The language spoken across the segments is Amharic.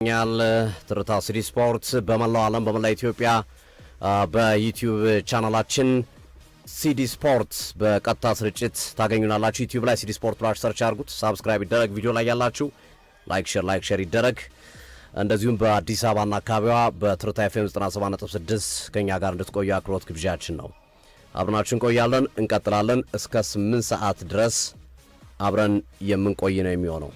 ኛል ትርታ ሲዲ ስፖርት በመላው ዓለም በመላው ኢትዮጵያ በዩቲዩብ ቻናላችን ሲዲ ስፖርት በቀጥታ ስርጭት ታገኙናላችሁ። ዩቲዩብ ላይ ሲዲ ስፖርት ብላችሁ ሰርች አድርጉት። ሳብስክራይብ ይደረግ። ቪዲዮ ላይ ያላችሁ ላይክ ሼር ይደረግ። እንደዚሁም በአዲስ አበባና አካባቢዋ በትርታ ኤፍኤም 97.6 ከኛ ጋር እንድትቆዩ አክብሮት ግብዣችን ነው። አብረናችሁ እንቆያለን፣ እንቀጥላለን። እስከ 8 ሰዓት ድረስ አብረን የምንቆይ ነው የሚሆነው።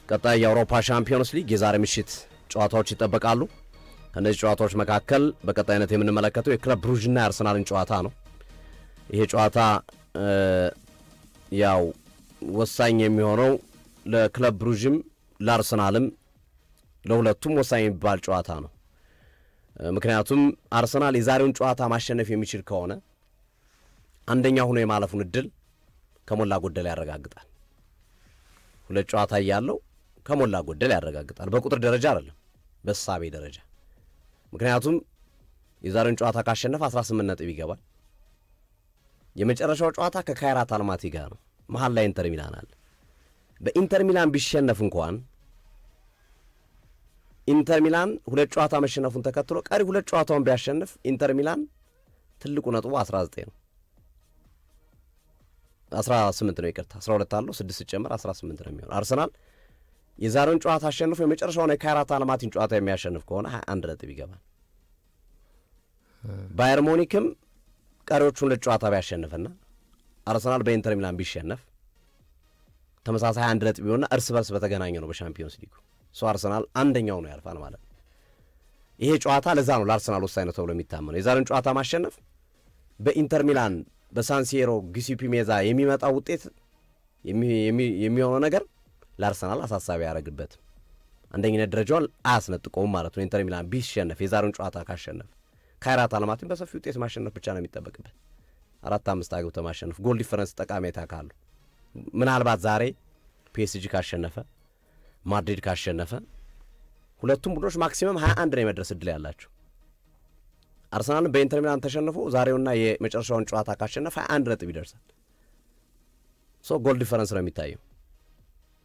ቀጣይ የአውሮፓ ሻምፒዮንስ ሊግ የዛሬ ምሽት ጨዋታዎች ይጠበቃሉ። ከነዚህ ጨዋታዎች መካከል በቀጣይነት የምንመለከተው የክለብ ብሩዥና የአርሰናልን ጨዋታ ነው። ይሄ ጨዋታ ያው ወሳኝ የሚሆነው ለክለብ ብሩዥም ለአርሰናልም ለሁለቱም ወሳኝ የሚባል ጨዋታ ነው። ምክንያቱም አርሰናል የዛሬውን ጨዋታ ማሸነፍ የሚችል ከሆነ አንደኛ ሆኖ የማለፉን እድል ከሞላ ጎደል ያረጋግጣል። ሁለት ጨዋታ ያለው ከሞላ ጎደል ያረጋግጣል። በቁጥር ደረጃ አይደለም፣ በሳቤ ደረጃ። ምክንያቱም የዛሬውን ጨዋታ ካሸነፈ 18 ነጥብ ይገባል። የመጨረሻው ጨዋታ ከካይራት አልማቲ ጋር ነው። መሃል ላይ ኢንተር ሚላን አለ። በኢንተር ሚላን ቢሸነፍ እንኳን ኢንተር ሚላን ሁለት ጨዋታ መሸነፉን ተከትሎ ቀሪ ሁለት ጨዋታውን ቢያሸንፍ ኢንተር ሚላን ትልቁ ነጥቡ 19 ነው። 18 ነው፣ ይቅርታ 12 አለው፣ 6 ጨምር 18 ነው የሚሆነው። አርሰናል የዛሬውን ጨዋታ አሸንፎ የመጨረሻውን የካይራት አልማቲን ጨዋታ የሚያሸንፍ ከሆነ 21 ነጥብ ይገባል። ባየር ሙኒክም ቀሪዎቹን ሁለት ጨዋታ ቢያሸንፍና አርሰናል በኢንተር ሚላን ቢሸነፍ ተመሳሳይ 21 ነጥብ ቢሆንና እርስ በርስ በተገናኘ ነው በሻምፒዮንስ ሊጉ አርሰናል አንደኛው ነው ያልፋል ማለት ነው። ይሄ ጨዋታ ለዛ ነው ለአርሰናል ወሳኝ ነው ተብሎ የሚታመነው። የዛሬውን ጨዋታ ማሸነፍ በኢንተር ሚላን በሳንሲሮ ጊሲፒ ሜዛ የሚመጣው ውጤት የሚሆነው ነገር ለአርሰናል አሳሳቢ ያደረግበት አንደኝነት ደረጃውን አያስነጥቀውም ማለት ነው። ኢንተር ሚላን ቢሸነፍ የዛሬውን ጨዋታ ካሸነፍ ካይራት አልማቲን በሰፊ ውጤት ማሸነፍ ብቻ ነው የሚጠበቅበት። 4-5 አግብቶ ማሸነፍ ጎል ዲፈረንስ ጠቃሜታ ካለው ምናልባት ዛሬ ፒኤስጂ ካሸነፈ ማድሪድ ካሸነፈ ሁለቱም ቡድኖች ማክሲመም 21 ነው የመድረስ እድል ያላቸው። አርሰናልን በኢንተር ሚላን ተሸንፎ ዛሬውና የመጨረሻውን ጨዋታ ካሸነፈ 21 ነጥብ ይደርሳል። ጎል ዲፈረንስ ነው የሚታየው።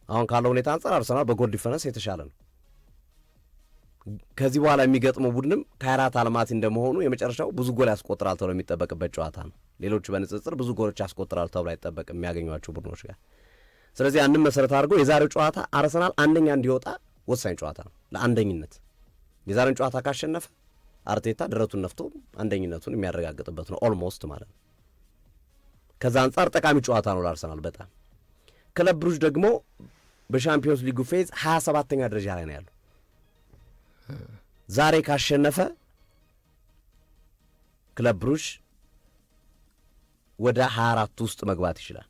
አሁን ካለው ሁኔታ አንጻር አርሰናል በጎል ዲፈረንስ የተሻለ ነው። ከዚህ በኋላ የሚገጥመው ቡድንም ካይራት አልማቲ እንደመሆኑ የመጨረሻው ብዙ ጎል ያስቆጥራል ተብሎ የሚጠበቅበት ጨዋታ ነው። ሌሎቹ በንጽጽር ብዙ ጎሎች ያስቆጥራል ተብሎ አይጠበቅም የሚያገኟቸው ቡድኖች ጋር። ስለዚህ ያንን መሰረት አድርጎ የዛሬው ጨዋታ አርሰናል አንደኛ እንዲወጣ ወሳኝ ጨዋታ ነው ለአንደኝነት። የዛሬውን ጨዋታ ካሸነፈ አርቴታ ደረቱን ነፍቶ አንደኝነቱን የሚያረጋግጥበት ነው ኦልሞስት ማለት ነው። ከዛ አንጻር ጠቃሚ ጨዋታ ነው ለአርሰናል በጣም። ክለብ ብሩዥ ደግሞ በሻምፒዮንስ ሊጉ ፌዝ 27ኛ ደረጃ ላይ ነው ያለው። ዛሬ ካሸነፈ ክለብ ብሩዥ ወደ 24 ውስጥ መግባት ይችላል።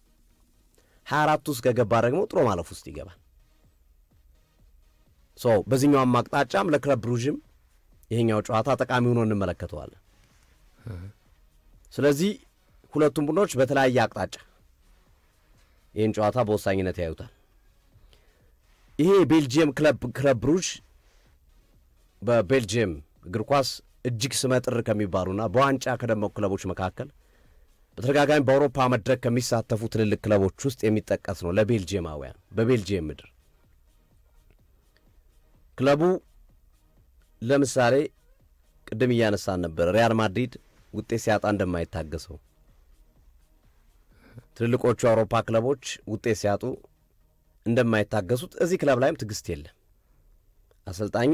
24 ውስጥ ከገባ ደግሞ ጥሎ ማለፍ ውስጥ ይገባል። በዚህኛውም አቅጣጫም ለክለብ ብሩዥም ይሄኛው ጨዋታ ጠቃሚ ሆኖ እንመለከተዋለን። ስለዚህ ሁለቱም ቡድኖች በተለያየ አቅጣጫ ይህን ጨዋታ በወሳኝነት ያዩታል። ይሄ ቤልጂየም ክለብ ብሩዥ በቤልጂየም እግር ኳስ እጅግ ስመጥር ከሚባሉና በዋንጫ ከደመቁ ክለቦች መካከል በተደጋጋሚ በአውሮፓ መድረክ ከሚሳተፉ ትልልቅ ክለቦች ውስጥ የሚጠቀስ ነው ለቤልጂየማውያን። በቤልጂየም ምድር ክለቡ ለምሳሌ ቅድም እያነሳን ነበር፣ ሪያል ማድሪድ ውጤት ሲያጣ እንደማይታገሰው ትልልቆቹ የአውሮፓ ክለቦች ውጤት ሲያጡ እንደማይታገሱት እዚህ ክለብ ላይም ትዕግስት የለም። አሰልጣኝ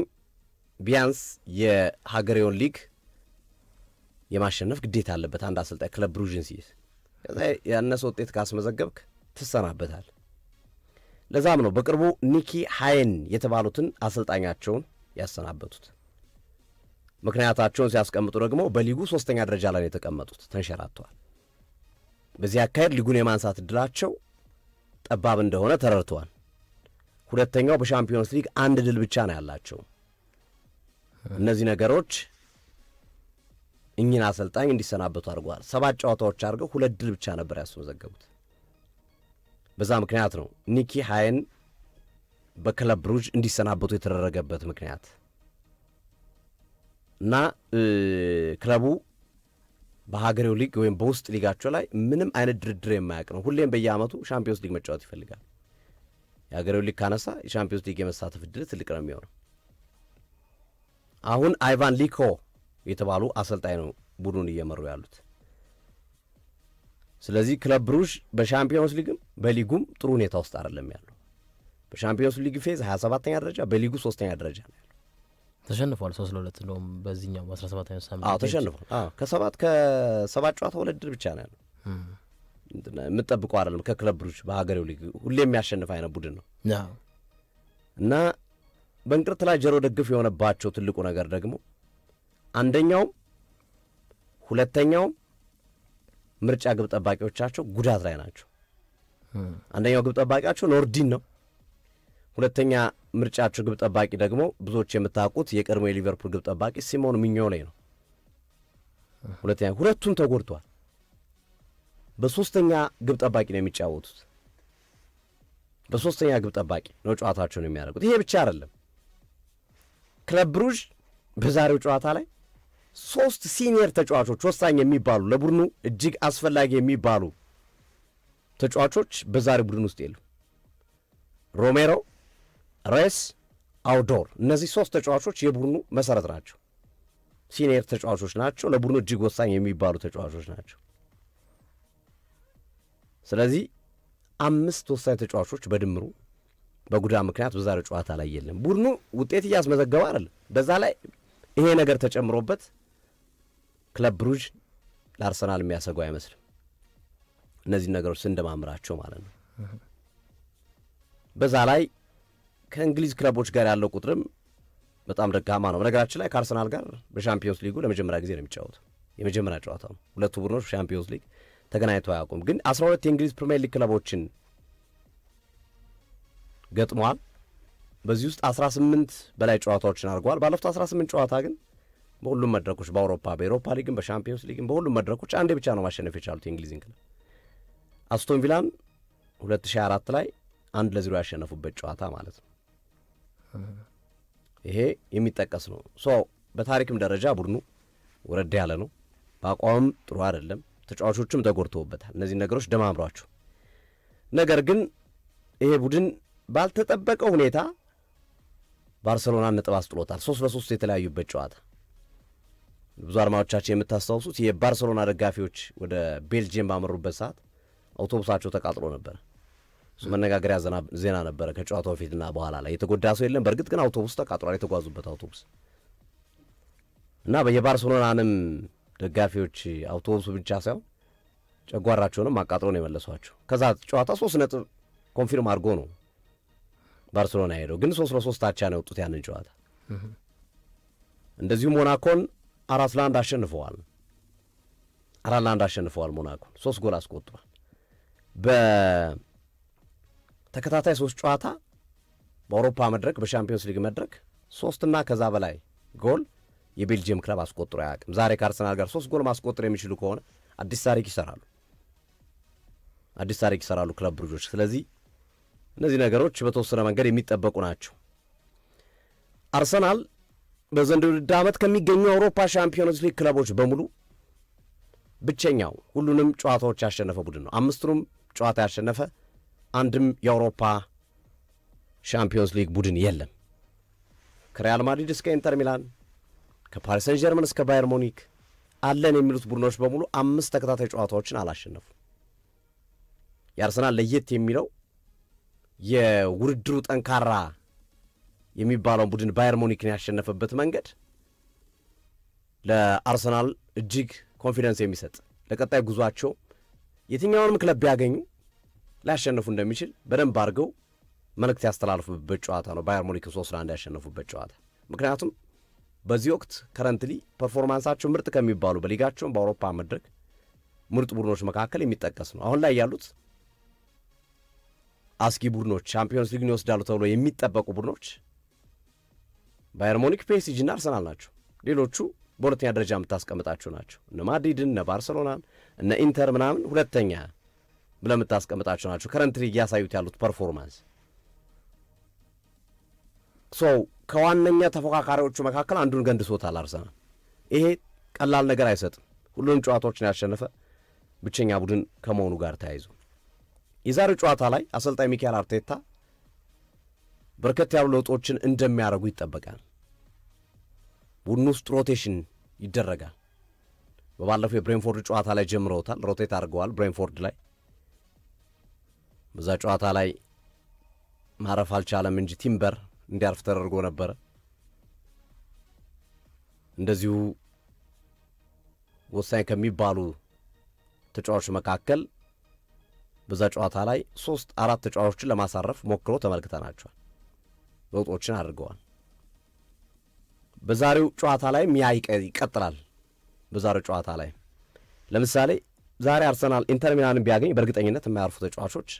ቢያንስ የሀገሬውን ሊግ የማሸነፍ ግዴታ አለበት። አንድ አሰልጣኝ ክለብ ብሩዥን ሲይዝ ከዛ ያነሰ ውጤት ካስመዘገብክ ትሰናበታል። ለዛም ነው በቅርቡ ኒኪ ሃየን የተባሉትን አሰልጣኛቸውን ያሰናበቱት። ምክንያታቸውን ሲያስቀምጡ ደግሞ በሊጉ 3ኛ ደረጃ ላይ የተቀመጡት ተንሸራተዋል። በዚህ አካሄድ ሊጉን የማንሳት እድላቸው ጠባብ እንደሆነ ተረድተዋል። ሁለተኛው በሻምፒዮንስ ሊግ አንድ ድል ብቻ ነው ያላቸው። እነዚህ ነገሮች እኚህን አሰልጣኝ እንዲሰናበቱ አድርገዋል። 7 ጨዋታዎች አድርገው 2 ድል ብቻ ነበር ያስመዘገቡት። በዛ ምክንያት ነው ኒኪ ሃየን በክለብ ብሩዥ እንዲሰናበቱ የተደረገበት ምክንያት እና ክለቡ በሀገሬው ሊግ ወይም በውስጥ ሊጋቸው ላይ ምንም አይነት ድርድር የማያውቅ ነው። ሁሌም በየአመቱ ሻምፒዮንስ ሊግ መጫወት ይፈልጋል። የሀገሬው ሊግ ካነሳ የሻምፒዮንስ ሊግ የመሳተፍ እድል ትልቅ ነው የሚሆነው። አሁን አይቫን ሊኮ የተባሉ አሰልጣኝ ነው ቡድኑን እየመሩ ያሉት። ስለዚህ ክለብ ብሩዥ በሻምፒዮንስ ሊግም በሊጉም ጥሩ ሁኔታ ውስጥ አይደለም ያለው። በሻምፒዮንስ ሊግ ፌዝ 27ኛ ደረጃ፣ በሊጉ 3ኛ ደረጃ ነው ያለው። ተሸንፏል 3-2 እንደውም በዚህኛው 17ኛው ሳምንት። አዎ ተሸንፏል። ከሰባት ጨዋታ 2 ድል ብቻ ነው ያለው። የምጠብቀው አይደለም ከክለብ ብሩዥ በሀገሬው ሊግ ሁሌ የሚያሸንፍ አይነት ቡድን ነው እና በእንቅርት ላይ ጀሮ ደግፍ የሆነባቸው ትልቁ ነገር ደግሞ አንደኛውም ሁለተኛውም ምርጫ ግብ ጠባቂዎቻቸው ጉዳት ላይ ናቸው። አንደኛው ግብ ጠባቂያቸው ኖርዲን ነው። ሁለተኛ ምርጫቸው ግብ ጠባቂ ደግሞ ብዙዎች የምታውቁት የቀድሞ የሊቨርፑል ግብ ጠባቂ ሲሞን ሚኞሌ ነው። ሁለቱም ተጎድቷል። በሶስተኛ ግብ ጠባቂ ነው የሚጫወቱት። በሶስተኛ ግብ ጠባቂ ነው ጨዋታቸውን የሚያደርጉት። ይሄ ብቻ አይደለም። ክለብ ብሩዥ በዛሬው ጨዋታ ላይ 3 ሲኒየር ተጫዋቾች ወሳኝ የሚባሉ ለቡድኑ እጅግ አስፈላጊ የሚባሉ ተጫዋቾች በዛሬው ቡድን ውስጥ የሉ። ሮሜሮ፣ ሬስ፣ አውዶር እነዚህ 3 ተጫዋቾች የቡድኑ መሰረት ናቸው። ሲኒየር ተጫዋቾች ናቸው። ለቡድኑ እጅግ ወሳኝ የሚባሉ ተጫዋቾች ናቸው። ስለዚህ 5 ወሳኝ ተጫዋቾች በድምሩ በጉዳት ምክንያት በዛሬው ጨዋታ ላይ የለም። ቡድኑ ውጤት እያስመዘገበ አይደለም። በዛ ላይ ይሄ ነገር ተጨምሮበት ክለብ ብሩዥ ለአርሰናል የሚያሰገው አይመስልም። እነዚህ ነገሮች ስንደማምራቸው ማለት ነው። በዛ ላይ ከእንግሊዝ ክለቦች ጋር ያለው ቁጥርም በጣም ደካማ ነው። በነገራችን ላይ ከአርሰናል ጋር በሻምፒዮንስ ሊጉ ለመጀመሪያ ጊዜ ነው የሚጫወተው። የመጀመሪያ ጨዋታ ነው። ሁለቱ ቡድኖች በሻምፒዮንስ ሊግ ተገናኝተው አያውቁም። ግን 12 የእንግሊዝ ፕሪሚየር ሊግ ክለቦችን ገጥሟል። በዚህ ውስጥ 18 በላይ ጨዋታዎችን አድርገዋል። ባለፉት 18 ጨዋታ ግን በሁሉም መድረኮች በኤሮፓ ሊግም በሻምፒዮንስ ሊግም በሁሉም መድረኮች አንዴ ብቻ ነው ማሸነፍ የቻሉት የእንግሊዝን ክለብ። አስቶን ቪላን 2004 ላይ 1-0 ያሸነፉበት ጨዋታ ማለት ነው። ይሄ የሚጠቀስ ነው። በታሪክም ደረጃ ቡድኑ ወረድ ያለ ነው። በአቋምም ጥሩ አይደለም። ተጫዋቾቹም ተጎድተውበታል። እነዚህ ነገሮች ደማምሯቸው፣ ነገር ግን ይሄ ቡድን ባልተጠበቀ ሁኔታ ባርሰሎናን ነጥብ አስጥሎታል። 3-3 የተለያዩበት ጨዋታ። ብዙ አድማጮቻችን የምታስታውሱት የባርሰሎና ደጋፊዎች ወደ ቤልጅየም ባመሩበት ሰዓት አውቶቡሳቸው ተቃጥሎ ነበር። እሱ መነጋገሪያ ዜና ነበረ ከጨዋታው በፊትና በኋላ ላይ። የተጎዳ ሰው የለም። በእርግጥ ግን አውቶቡስ ተቃጥሏል፣ የተጓዙበት አውቶቡስ እና የባርሰሎናንም ደጋፊዎች አውቶቡሱ ብቻ ሳይሆን ጨጓራቸውንም አቃጥሎ ነው የመለሷቸው። ከዛ ጨዋታ 3 ነጥብ ኮንፊርም አድርጎ ነው ባርሰሎና ሄደው፣ ግን 3-3 አቻ ነው የወጡት ያንን ጨዋታ። እንደዚሁም ሞናኮን 4-1 አሸንፈዋል። 4-1 አሸንፈዋል ሞናኮን 3 ጎል አስቆጥሯል። በተከታታይ 3 ጨዋታ በአውሮፓ መድረክ በሻምፒዮንስ ሊግ መድረክ 3 እና ከዛ በላይ ጎል የቤልጅየም ክለብ አስቆጥሮ አያውቅም። ዛሬ ከአርሰናል ጋር 3 ጎል ማስቆጠር የሚችሉ ከሆነ አዲስ ታሪክ ይሰራሉ ክለብ ብሩዦች። ስለዚህ እነዚህ ነገሮች በተወሰነ መንገድ የሚጠበቁ ናቸው። አርሰናል በዘንድሮው ውድድር ዓመት ከሚገኙ የአውሮፓ ሻምፒዮንስ ሊግ ክለቦች በሙሉ ብቸኛው ሁሉንም ጨዋታዎች ያሸነፈ ቡድን ነው። 5ቱንም ጨዋታ ያሸነፈ አንድም የአውሮፓ ሻምፒዮንስ ሊግ ቡድን የለም። ከሪያል ማድሪድ እስከ ኢንተር ሚላን፣ ከፓሪስ ሰን ጀርመን እስከ ባየር ሙኒክ አለን የሚሉት ቡድኖች በሙሉ 5 ተከታታይ ጨዋታዎችን አላሸነፉም። የአርሰናል ለየት የሚለው የውድድሩ ጠንካራ የሚባለውን ቡድን ባየር ሙኒክን ያሸነፈበት መንገድ ለአርሰናል እጅግ ኮንፊደንስ የሚሰጥ ለቀጣይ ጉዟቸው የትኛውንም ክለብ ቢያገኙ ሊያሸንፉ እንደሚችል በደንብ አድርገው መልእክት ያስተላልፉበት ጨዋታ ነው ባየር ሙኒክ 3-1 ያሸነፉበት ጨዋታ። ምክንያቱም በዚህ ወቅት ከረንትሊ ፐርፎርማንሳቸው ምርጥ ከሚባሉ በሊጋቸውም በአውሮፓ መድረክ ምርጥ ቡድኖች መካከል የሚጠቀስ ነው። አሁን ላይ ያሉት አስጊ ቡድኖች ቻምፒዮንስ ሊግን ይወስዳሉ ተብሎ የሚጠበቁ ቡድኖች ባየር ሙኒክ፣ ፒኤስጂ እና አርሰናል ናቸው። ሌሎቹ በሁለተኛ ደረጃ የምታስቀምጣቸው ናቸው። እነ ማድሪድን፣ እነ ባርሰሎናን፣ እነ ኢንተር ምናምን ሁለተኛ ብለህ የምታስቀምጣቸው ናቸው። ከረንትሊ እያሳዩት ያሉት ፐርፎርማንስ ከዋነኛ ተፎካካሪዎቹ መካከል አንዱን ገንድሶታል አርሰናል። ይሄ ቀላል ነገር አይሰጥም። ሁሉንም ጨዋታዎችን ያሸነፈ ብቸኛ ቡድን ከመሆኑ ጋር ተያይዞ የዛሬው ጨዋታ ላይ አሰልጣኝ ሚካኤል አርቴታ በርከት ያሉ ለውጦችን እንደሚያደርጉ ይጠበቃል። ቡድን ውስጥ ሮቴሽን ይደረጋል። በባለፈው የብሬንፎርድ ጨዋታ ላይ ጀምረውታል፣ ሮቴት አድርገዋል ብሬንፎርድ ላይ። በዛ ጨዋታ ላይ ማረፍ አልቻለም እንጂ ቲምበር እንዲያርፍ ተደርጎ ነበረ። እንደዚሁ ወሳኝ ከሚባሉ ተጫዋቾች መካከል በዛ ጨዋታ ላይ 3-4 ተጫዋቾችን ለማሳረፍ ሞክሮ ተመልክተናቸዋል። ለውጦችን አድርገዋል። በዛሬው ጨዋታ ላይም ያ ይቀጥላል። በዛሬው ጨዋታ ላይ ለምሳሌ ዛሬ አርሰናል ኢንተር ሚላንን ቢያገኝ በእርግጠኝነት የማያርፉ ተጫዋቾች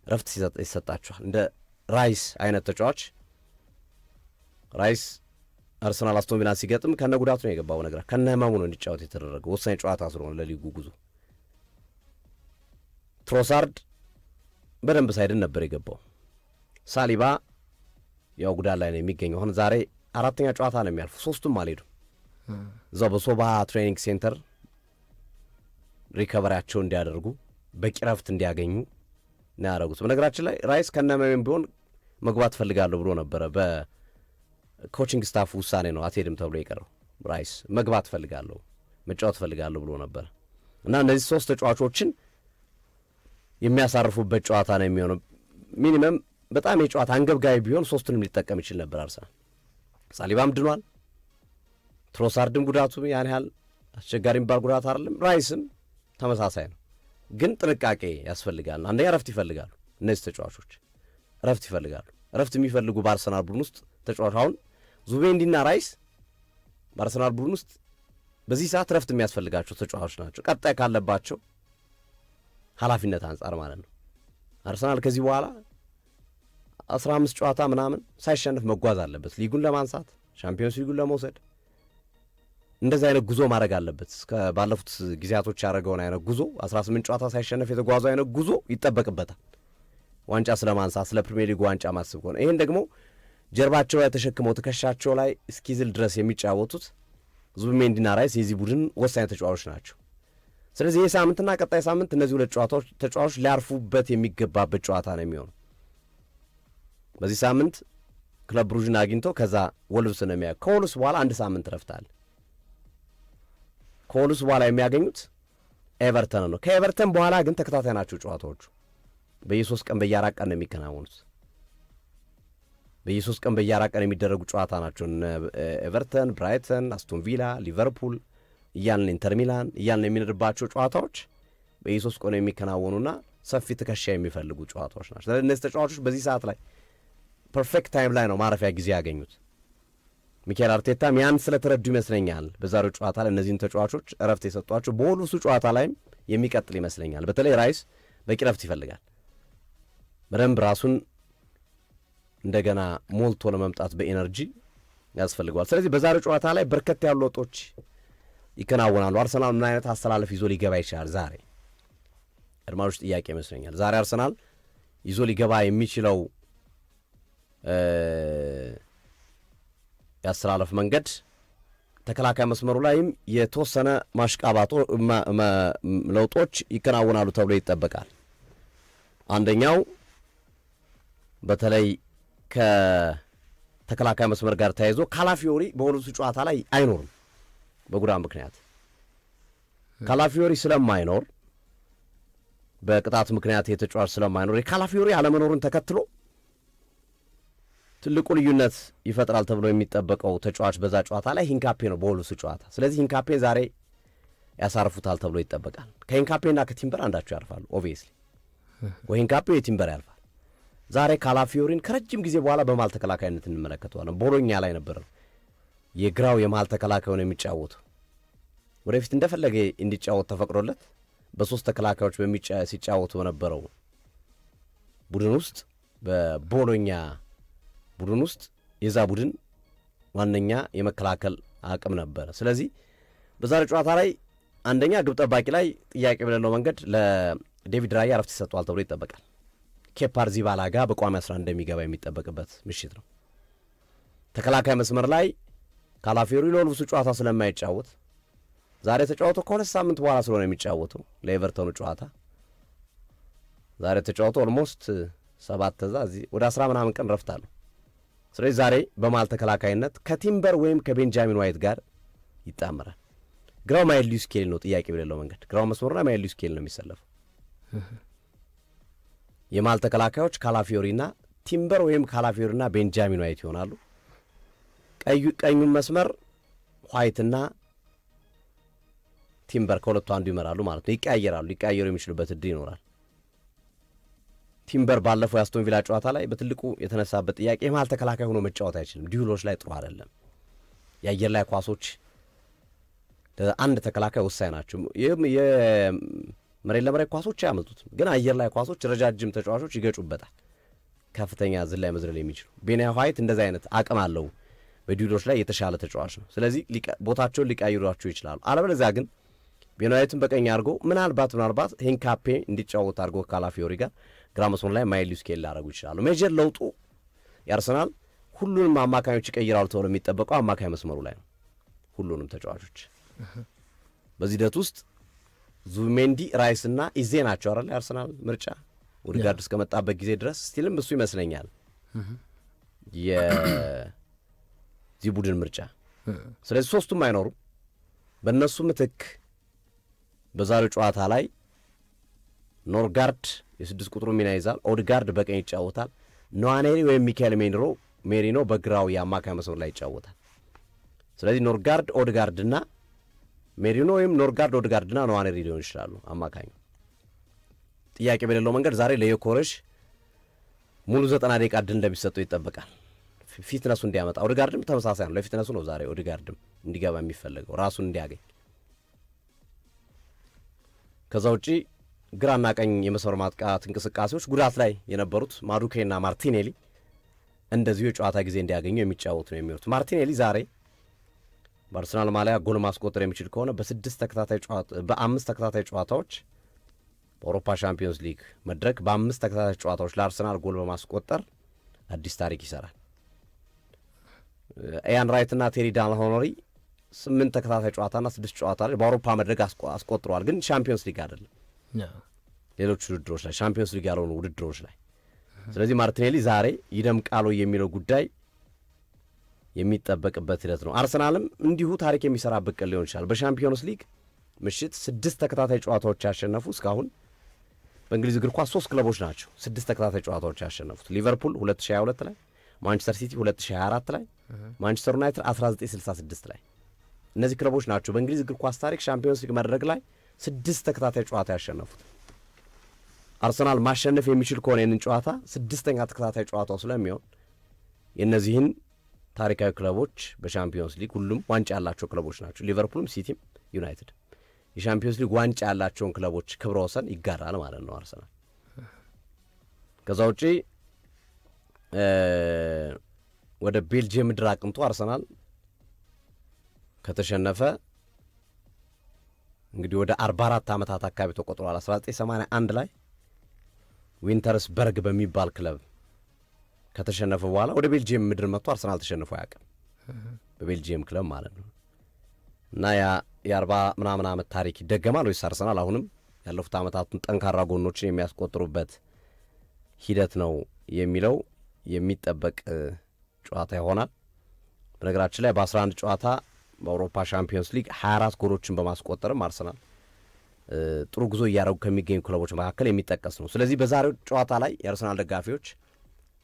ረፍት ይሰጣቸዋል። እንደ ራይስ አይነት ተጫዋች ራይስ አርሰናል አስቶን ቪላን ሲገጥም ከነ ጉዳቱ ነው የገባው። ነገር ከነ ህመሙ ነው እንዲጫወት የተደረገው ወሳኝ ጨዋታ ስለሆነ ለሊጉ ጉዞ። ትሮሳርድ በደንብ ሳይድን ነበር የገባው። ሳሊባ ያው ጉዳት ላይ ነው የሚገኘው። አሁን ዛሬ 4ኛ ጨዋታ ነው የሚያልፉ። 3ቱም አልሄዱም። እዛው በሶባ ትሬኒንግ ሴንተር ሪከቨሪያቸው እንዲያደርጉ በቂ ረፍት እንዲያገኙ ነው ያደረጉት። በነገራችን ላይ ራይስ ከነ ህመሜም ቢሆን መግባት ፈልጋለሁ ብሎ ነበረ። በኮቺንግ ስታፍ ውሳኔ ነው አትሄድም ተብሎ የቀረው። ራይስ መግባት ፈልጋለሁ፣ መጫወት ፈልጋለሁ ብሎ ነበረ እና እነዚህ 3 ተጫዋቾችን የሚያሳርፉበት ጨዋታ ነው የሚሆነው። ሚኒመም በጣም የጨዋታ አንገብጋቢ ቢሆን 3ቱንም ሊጠቀም ይችል ነበር አርሰናል። ሳሊባም ድኗል። ትሮሳርድም ጉዳቱ ያን ያህል አስቸጋሪ የሚባል ጉዳት አይደለም። ራይስም ተመሳሳይ ነው። ግን ጥንቃቄ ያስፈልጋል። አንደኛ ረፍት ይፈልጋሉ። እነዚህ ተጫዋቾች ረፍት ይፈልጋሉ። ረፍት የሚፈልጉ በአርሰናል ቡድን ውስጥ ተጫዋች አሁን ዙቤንዲና ራይስ በአርሰናል ቡድን ውስጥ በዚህ ሰዓት ረፍት የሚያስፈልጋቸው ተጫዋቾች ናቸው። ቀጣይ ካለባቸው ኃላፊነት አንጻር ማለት ነው። አርሰናል ከዚህ በኋላ 15 ጨዋታ ምናምን ሳይሸንፍ መጓዝ አለበት። ሊጉን ለማንሳት ሻምፒዮንስ ሊጉን ለመውሰድ እንደዚህ አይነት ጉዞ ማድረግ አለበት። እስከ ባለፉት ጊዜያቶች ያደረገውን አይነት ጉዞ 18 ጨዋታ ሳይሸነፍ የተጓዙ አይነት ጉዞ ይጠበቅበታል። ዋንጫ ስለማንሳት ስለ ፕሪሚየር ሊጉ ዋንጫ ማስብ ከሆነ ይህን ደግሞ ጀርባቸው ላይ ተሸክመው ትከሻቸው ላይ እስኪዝል ድረስ የሚጫወቱት ዙቢሜንዲና ራይስ የዚህ ቡድን ወሳኝ ተጫዋቾች ናቸው። ስለዚህ ይህ ሳምንትና ቀጣይ ሳምንት እነዚህ 2 ተጫዋቾች ሊያርፉበት የሚገባበት ጨዋታ ነው የሚሆነው። በዚህ ሳምንት ክለብ ብሩዥን አግኝተው ከዛ ወልቭስ ነው የሚያ ከወልቭስ በኋላ 1 ሳምንት ረፍታል። ከወልቭስ በኋላ የሚያገኙት ኤቨርተን ነው። ከኤቨርተን በኋላ ግን ተከታታይ ናቸው ጨዋታዎቹ። በየ3 ቀን በየ4 ቀን ነው የሚከናወኑት። በየ3 ቀን በየ4 ቀን የሚደረጉ ጨዋታ ናቸው። ኤቨርተን፣ ብራይተን፣ አስቶን ቪላ፣ ሊቨርፑል እያልን ኢንተር ሚላን እያልን የሚነድባቸው ጨዋታዎች በየ3 ቀን የሚከናወኑና ሰፊ ትከሻ የሚፈልጉ ጨዋታዎች ናቸው። ስለዚህ እነዚህ ተጫዋቾች በዚህ ሰዓት ላይ ፐርፌክት ታይም ላይ ነው ማረፊያ ጊዜ ያገኙት። ሚካኤል አርቴታም ያን ስለተረዱ ይመስለኛል በዛሬው ጨዋታ ላይ እነዚህን ተጫዋቾች እረፍት የሰጧቸው። በወልቭሱ ጨዋታ ላይም የሚቀጥል ይመስለኛል። በተለይ ራይስ በቂ እረፍት ይፈልጋል። በደንብ ራሱን እንደገና ሞልቶ ለመምጣት በኤነርጂ ያስፈልገዋል። ስለዚህ በዛሬው ጨዋታ ላይ በርከት ያሉ ለውጦች ይከናወናሉ። አርሰናል ምን አይነት አስተላለፍ ይዞ ሊገባ ይችላል? ዛሬ አድማጮች ጥያቄ ይመስለኛል። ዛሬ አርሰናል ይዞ ሊገባ የሚችለው ያስተላለፍ መንገድ ተከላካይ መስመሩ ላይም የተወሰነ ማሽቃባጦ ለውጦች ይከናወናሉ ተብሎ ይጠበቃል። አንደኛው በተለይ ከተከላካይ መስመር ጋር ተያይዞ ካላፊዮሪ በወልቭሱ ጨዋታ ላይ አይኖርም በጉዳት ምክንያት። ካላፊዮሪ ስለማይኖር በቅጣት ምክንያት የተጫዋች ስለማይኖር የካላፊዮሪ አለመኖሩን ተከትሎ ትልቁ ልዩነት ይፈጥራል ተብሎ የሚጠበቀው ተጫዋች በዛ ጨዋታ ላይ ሂንካፔ ነው በወልቭሱ ጨዋታ። ስለዚህ ሂንካፔ ዛሬ ያሳርፉታል ተብሎ ይጠበቃል። ከሂንካፔና ከቲምበር አንዳቸው ያርፋሉ። ኦብቪየስሊ ወይ ሂንካፔ ወይ ቲምበር ያልፋል። ዛሬ ካላፊዮሪን ከረጅም ጊዜ በኋላ በመሃል ተከላካይነት እንመለከተዋለን። ቦሎኛ ላይ ነበር የግራው የመሃል ተከላካዩን የሚጫወተው። ወደፊት እንደፈለገ እንዲጫወት ተፈቅዶለት በ3 ተከላካዮች ሲጫወቱ በነበረው ቡድን ውስጥ በቦሎኛ ቡድን ውስጥ የዛ ቡድን ዋነኛ የመከላከል አቅም ነበረ። ስለዚህ በዛሬ ጨዋታ ላይ አንደኛ ግብ ጠባቂ ላይ ጥያቄ በሌለው መንገድ ለዴቪድ ራያ ረፍት ይሰጠዋል ተብሎ ይጠበቃል። ኬፓ አሪዛባላጋ በቋሚ 11 እንደሚገባ የሚጠበቅበት ምሽት ነው። ተከላካይ መስመር ላይ ካላፊዮሪ ለወልቭሱ ጨዋታ ስለማይጫወት ዛሬ ተጫወተው ከ2 ሳምንት በኋላ ስለሆነ የሚጫወተው ለኤቨርተኑ ጨዋታ ዛሬ ተጫወተው ኦልሞስት 7 ወደ 10 ምናምን ቀን ረፍት አለው። ስለዚህ ዛሬ በመሃል ተከላካይነት ከቲምበር ወይም ከቤንጃሚን ዋይት ጋር ይጣመራል። ግራው ማይል ሉዊስ ስኬሊ ነው ጥያቄ በሌለው መንገድ ግራው መስመሩና ማይል ሉዊስ ስኬሊ ነው የሚሰለፈው። የመሃል ተከላካዮች ካላፊዮሪና ቲምበር ወይም ካላፊዮሪና ቤንጃሚን ዋይት ይሆናሉ። ቀኙን መስመር ዋይትና ቲምበር ከሁለቱ አንዱ ይመራሉ ማለት ነው። ሊቀያየሩ የሚችሉበት እድል ይኖራል። ቲምበር ባለፈው የአስቶን ቪላ ጨዋታ ላይ በትልቁ የተነሳበት ጥያቄ የመሃል ተከላካይ ሆኖ መጫወት አይችልም፣ ዲዩሎች ላይ ጥሩ አይደለም፣ የአየር ላይ ኳሶች አንድ ተከላካይ ወሳኝ ናቸው። የመሬት ለመሬት ኳሶች አያመልጡትም፣ ግን አየር ላይ ኳሶች ረጃጅም ተጫዋቾች ይገጩበታል፣ ከፍተኛ ዝላይ መዝለል የሚችሉ ቤን ዋይት እንደዚህ አይነት አቅም አለው፣ በዲዩሎች ላይ የተሻለ ተጫዋች ነው። ስለዚህ ቦታቸውን ሊቀያይሯቸው ይችላሉ። አለበለዚያ ግን ቤን ዋይትን በቀኝ አድርጎ ምናልባት ሄንካፔ እንዲጫወት አድርጎ ካላፊዮሪ ጋር ግራ መስመሩ ላይ ማይል ሉዊስ ስኬሊ ሊያደርጉ ይችላሉ። ሜጀር ለውጡ የአርሰናል ሁሉንም አማካኞች ይቀይራሉ ተብሎ የሚጠበቀው አማካኝ መስመሩ ላይ ነው። ሁሉንም ተጫዋቾች በዚህ ሂደት ውስጥ ዙሜንዲ፣ ራይስ እና ኢዜ ናቸው አይደል የአርሰናል ምርጫ ኦዴጋርድ እስከመጣበት ጊዜ ድረስ ስቲልም እሱ ይመስለኛል የዚህ ቡድን ምርጫ። ስለዚህ ሶስቱም አይኖሩም። በእነሱ ምትክ በዛሬው ጨዋታ ላይ ኖርጋርድ የስድስት ቁጥሩ ሚና ይዛል። ኦዴጋርድ በቀኝ ይጫወታል። ኖዋኔሪ ወይም ሚካኤል ሜሪኖ በግራው የአማካይ መስመር ላይ ይጫወታል። ስለዚህ ኖርጋርድ ኦዴጋርድና ሜሪኖ ወይም ኖርጋርድ ኦዴጋርድና ኖዋኔሪ ሊሆን ይችላሉ አማካኙ። ጥያቄ በሌለው መንገድ ዛሬ ለዮኮሬሽ ሙሉ 90 ደቂቃ ዕድል እንደሚሰጠው ይጠበቃል፣ ፊትነሱ እንዲያመጣ። ኦዴጋርድም ተመሳሳይ ነው፣ ለፊትነሱ ነው ዛሬ ኦዴጋርድም እንዲገባ የሚፈለገው ራሱን እንዲያገኝ። ከዛ ውጪ ግራና ቀኝ የመስመር ማጥቃት እንቅስቃሴዎች ጉዳት ላይ የነበሩት ማዱኬና ማርቲኔሊ እንደዚሁ የጨዋታ ጊዜ እንዲያገኙ የሚጫወቱ ነው የሚሆኑት። ማርቲኔሊ ዛሬ በአርሰናል ማሊያ ጎል ማስቆጠር የሚችል ከሆነ በአምስት ተከታታይ ጨዋታዎች በአውሮፓ ሻምፒዮንስ ሊግ መድረክ በ5 ተከታታይ ጨዋታዎች ለአርሰናል ጎል በማስቆጠር አዲስ ታሪክ ይሰራል። ኢያን ራይትና ቴሪ ዳንሆኖሪ 8 ተከታታይ ጨዋታና 6 ጨዋታ ላይ በአውሮፓ መድረክ አስቆጥረዋል፣ ግን ሻምፒዮንስ ሊግ አይደለም፣ ሌሎች ውድድሮች ላይ ሻምፒዮንስ ሊግ ያልሆኑ ውድድሮች ላይ። ስለዚህ ማርቲኔሊ ዛሬ ይደምቃሉ የሚለው ጉዳይ የሚጠበቅበት ሂደት ነው። አርሰናልም እንዲሁ ታሪክ የሚሰራበት ቀን ሊሆን ይችላል። በሻምፒዮንስ ሊግ ምሽት 6 ተከታታይ ጨዋታዎች ያሸነፉ እስካሁን በእንግሊዝ እግር ኳስ 3 ክለቦች ናቸው 6 ተከታታይ ጨዋታዎች ያሸነፉት። ሊቨርፑል 2022 ላይ፣ ማንቸስተር ሲቲ 2024 ላይ፣ ማንቸስተር ዩናይትድ 1966 ላይ። እነዚህ ክለቦች ናቸው በእንግሊዝ እግር ኳስ ታሪክ ሻምፒዮንስ ሊግ መድረክ ላይ 6 ተከታታይ ጨዋታ ያሸነፉት። አርሰናል ማሸነፍ የሚችል ከሆነ ይህንን ጨዋታ 6ኛ ተከታታይ ጨዋታው ስለሚሆን የእነዚህን ታሪካዊ ክለቦች በሻምፒዮንስ ሊግ ሁሉም ዋንጫ ያላቸው ክለቦች ናቸው። ሊቨርፑልም ሲቲም ዩናይትድ የሻምፒዮንስ ሊግ ዋንጫ ያላቸውን ክለቦች ክብረ ወሰን ይጋራል ማለት ነው አርሰናል። ከዛ ውጪ ወደ ቤልጅየም ምድር አቅንቶ አርሰናል ከተሸነፈ እንግዲህ ወደ 44 ዓመታት አካባቢ ተቆጥሯል። 1981 ላይ ዊንተርስበርግ በሚባል ክለብ ከተሸነፈ በኋላ ወደ ቤልጅየም ምድር መጥቶ አርሰናል ተሸንፎ አያውቅም፣ በቤልጅየም ክለብ ማለት ነው። እና የ40 ምናምን ዓመት ታሪክ ይደገማል ወይስ አርሰናል አሁንም ያለፉት ዓመታቱን ጠንካራ ጎኖችን የሚያስቆጥሩበት ሂደት ነው የሚለው የሚጠበቅ ጨዋታ ይሆናል። በነገራችን ላይ በ11 ጨዋታ በአውሮፓ ሻምፒዮንስ ሊግ 24 ጎሎችን በማስቆጠርም አርሰናል ጥሩ ጉዞ እያደረጉ ከሚገኙ ክለቦች መካከል የሚጠቀስ ነው። ስለዚህ በዛሬው ጨዋታ ላይ የአርሰናል ደጋፊዎች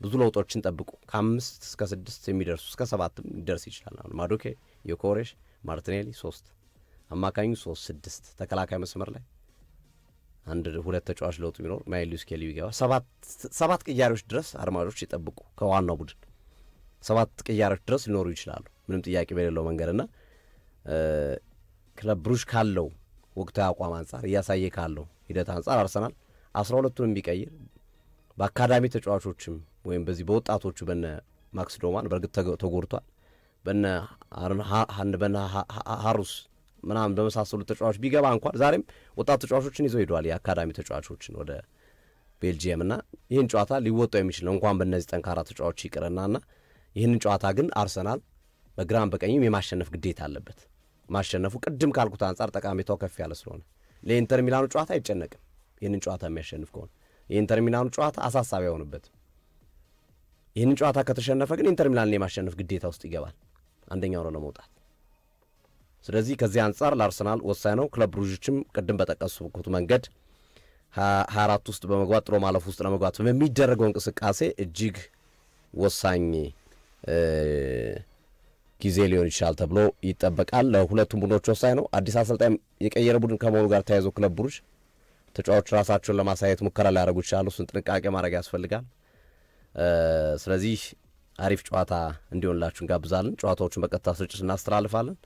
ብዙ ለውጦችን ጠብቁ። ከ5 እስከ 6 የሚደርሱ እስከ 7 ሊደርስ ይችላል። አሁን ማዱኬ፣ ዮኮሬሽ፣ ማርቲኔሊ 3፣ አማካኙ 3፣ 6 ተከላካይ መስመር ላይ 1-2 ተጫዋች ለውጡ ቢኖር ማይል ሉዊስ ስኬሊ ይገባ። 7 ቅያሬዎች ድረስ አድማጮች ይጠብቁ። ከዋናው ቡድን 7 ቅያሬዎች ድረስ ሊኖሩ ይችላሉ ምንም ጥያቄ በሌለው መንገድና ክለብ ብሩዥ ካለው ወቅታዊ አቋም አንጻር እያሳየ ካለው ሂደት አንጻር አርሰናል 12ቱንም ቢቀይር በአካዳሚ ተጫዋቾችም ወይም በዚህ በወጣቶቹ በነ ማክስ ዶማን በእርግጥ ተጎድቷል፣ በነ ሀሩስ ምናምን በመሳሰሉ ተጫዋቾች ቢገባ እንኳን ዛሬም ወጣት ተጫዋቾችን ይዘው ሄደዋል፣ የአካዳሚ ተጫዋቾችን ወደ ቤልጅየም እና ይህን ጨዋታ ሊወጣው የሚችል ነው እንኳን በእነዚህ ጠንካራ ተጫዋቾች ይቅርናና ይህንን ጨዋታ ግን አርሰናል በግራም በቀኝም የማሸነፍ ግዴታ አለበት። ማሸነፉ ቅድም ካልኩት አንጻር ጠቃሜታው ከፍ ያለ ስለሆነ ለኢንተር ሚላኑ ጨዋታ አይጨነቅም። ይህንን ጨዋታ የሚያሸንፍ ከሆነ የኢንተር ሚላኑ ጨዋታ አሳሳቢ አይሆንበትም። ይህንን ጨዋታ ከተሸነፈ ግን ኢንተር ሚላንን የማሸነፍ ግዴታ ውስጥ ይገባል፣ አንደኛው ነው ለመውጣት። ስለዚህ ከዚህ አንጻር ለአርሰናል ወሳኝ ነው። ክለብ ብሩዥችም ቅድም በጠቀሱት መንገድ 24 ውስጥ በመግባት ጥሎ ማለፍ ውስጥ ለመግባት በሚደረገው እንቅስቃሴ እጅግ ወሳኝ ጊዜ ሊሆን ይችላል ተብሎ ይጠበቃል። ለሁለቱም ቡድኖች ወሳኝ ነው። አዲስ አሰልጣኝ የቀየረ ቡድን ከመሆኑ ጋር ተያይዞ ክለብ ብሩዥ ተጫዋቾች ራሳቸውን ለማሳየት ሙከራ ሊያደርጉ ይችላሉ። እሱን ጥንቃቄ ማድረግ ያስፈልጋል። ስለዚህ አሪፍ ጨዋታ እንዲሆንላችሁ እንጋብዛለን። ጨዋታዎቹን በቀጥታ ስርጭት እናስተላልፋለን።